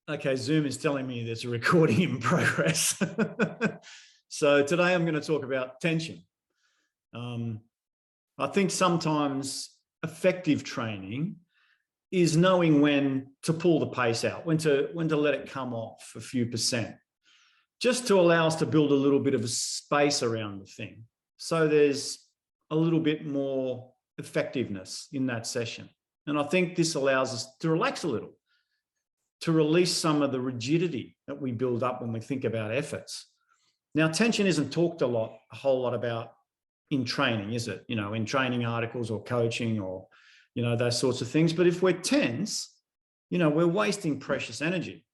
Okay, Zoom is telling me there's a recording in progress. So today I'm going to talk about tension. I think sometimes effective training is knowing when to pull the pace out, when to let it come off a few percent, just to allow us to build a little bit of a space around the thing. So there's a little bit more effectiveness in that session. And I think this allows us to relax a little, to release some of the rigidity that we build up when we think about efforts. Now, tension isn't talked a whole lot about in training, is it? You know, in training articles or coaching or, you know, those sorts of things. But if we're tense, you know, we're wasting precious energy.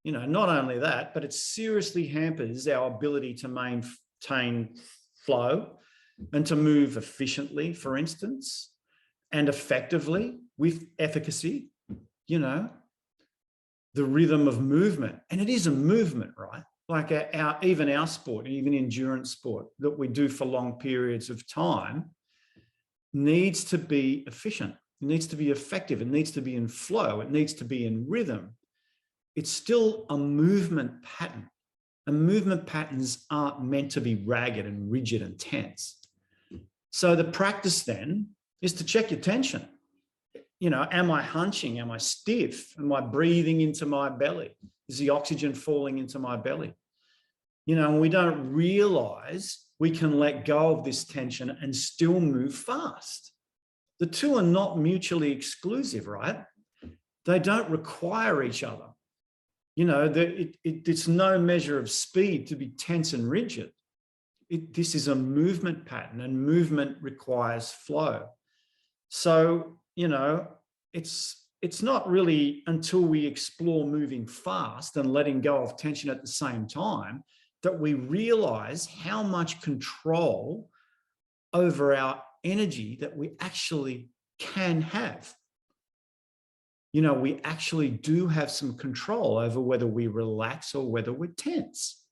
You know, not only that, but it seriously hampers our ability to maintain flow and to move efficiently, for instance, and effectively with efficacy, you know, the rhythm of movement. And it is a movement, right? Like even our sport, even endurance sport that we do for long periods of time needs to be efficient. It needs to be effective. It needs to be in flow. It needs to be in rhythm. It's still a movement pattern. And movement patterns aren't meant to be ragged and rigid and tense. So the practice then is to check your tension. You know, am I hunching? Am I stiff? Am I breathing into my belly? Is the oxygen falling into my belly? You know, and we don't realize we can let go of this tension and still move fast. The two are not mutually exclusive, right? They don't require each other. You know, it's no measure of speed to be tense and rigid. This is a movement pattern, and movement requires flow. So, you know, it's not really until we explore moving fast and letting go of tension at the same time that we realize how much control over our energy that we actually can have. You know, we actually do have some control over whether we relax or whether we're tense.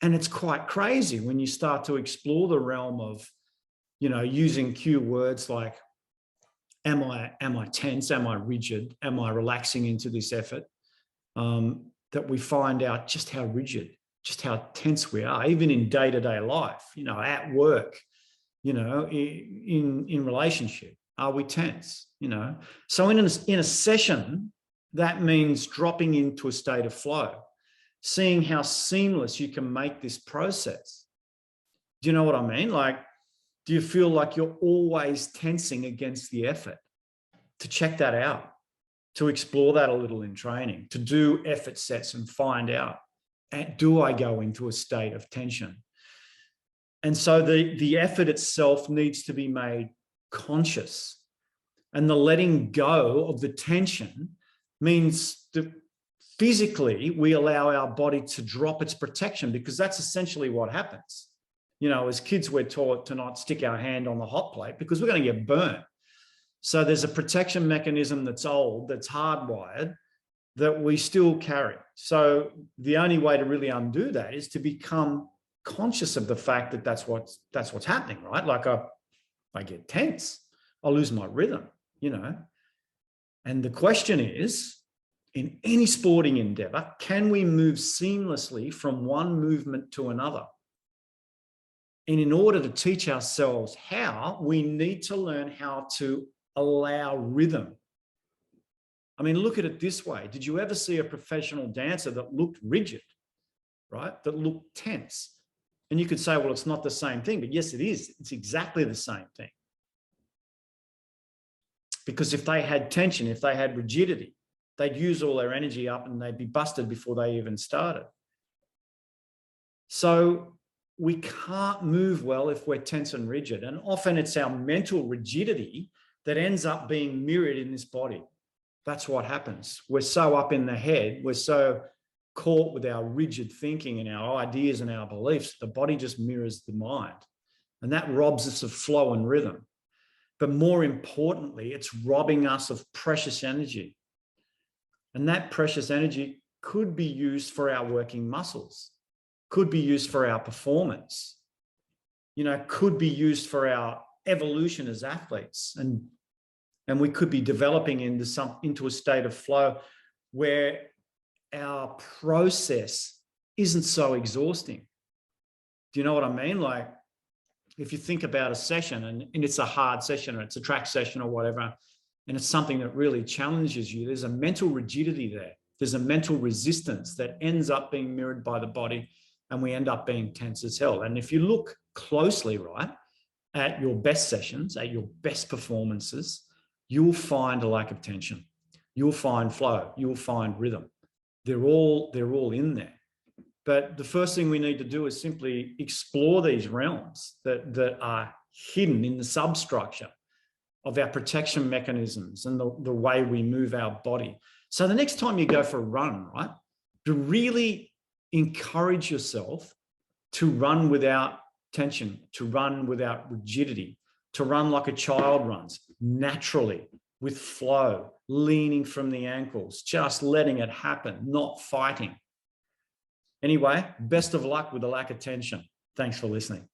And it's quite crazy when you start to explore the realm of, you know, using cue words like, am I tense? Am I rigid? Am I relaxing into this effort? That we find out just how rigid, just how tense we are, even in day-to-day life, you know, at work, you know, in relationship. Are we tense? You know, so in a session, that means dropping into a state of flow, seeing how seamless you can make this process. Do you know what I mean? Like, do you feel like you're always tensing against the effort? To check that out, to explore that a little in training, to do effort sets and find out, do I go into a state of tension? And so the effort itself needs to be made conscious. And the letting go of the tension means that physically we allow our body to drop its protection, because that's essentially what happens. You know, as kids, we're taught to not stick our hand on the hot plate because we're going to get burnt. So there's a protection mechanism that's old, that's hardwired, that we still carry. So the only way to really undo that is to become conscious of the fact that that's what's happening, right? Like I get tense, I lose my rhythm, you know. And the question is, in any sporting endeavor, can we move seamlessly from one movement to another? And in order to teach ourselves how, we need to learn how to allow rhythm. I mean, look at it this way. Did you ever see a professional dancer that looked rigid, right? That looked tense? And you could say, well, it's not the same thing, but yes, it is. It's exactly the same thing. Because if they had tension, if they had rigidity, they'd use all their energy up and they'd be busted before they even started. So we can't move well if we're tense and rigid. And often it's our mental rigidity that ends up being mirrored in this body. That's what happens. We're so up in the head. We're so caught with our rigid thinking and our ideas and our beliefs. The body just mirrors the mind. And that robs us of flow and rhythm. But more importantly, it's robbing us of precious energy. And that precious energy could be used for our working muscles, could be used for our performance, you know, could be used for our evolution as athletes. And we could be developing into a state of flow where our process isn't so exhausting. Do you know what I mean? Like, if you think about a session and it's a hard session or it's a track session or whatever, and it's something that really challenges you, there's a mental rigidity there. There's a mental resistance that ends up being mirrored by the body, and we end up being tense as hell. And if you look closely, right, at your best sessions, at your best performances, you'll find a lack of tension. You'll find flow. You'll find rhythm. They're all in there. But the first thing we need to do is simply explore these realms that are hidden in the substructure of our protection mechanisms and the way we move our body. So the next time you go for a run, right, to really encourage yourself to run without tension, to run without rigidity, to run like a child runs, naturally, with flow, leaning from the ankles, just letting it happen, not fighting. Anyway, best of luck with the lack of tension. Thanks for listening.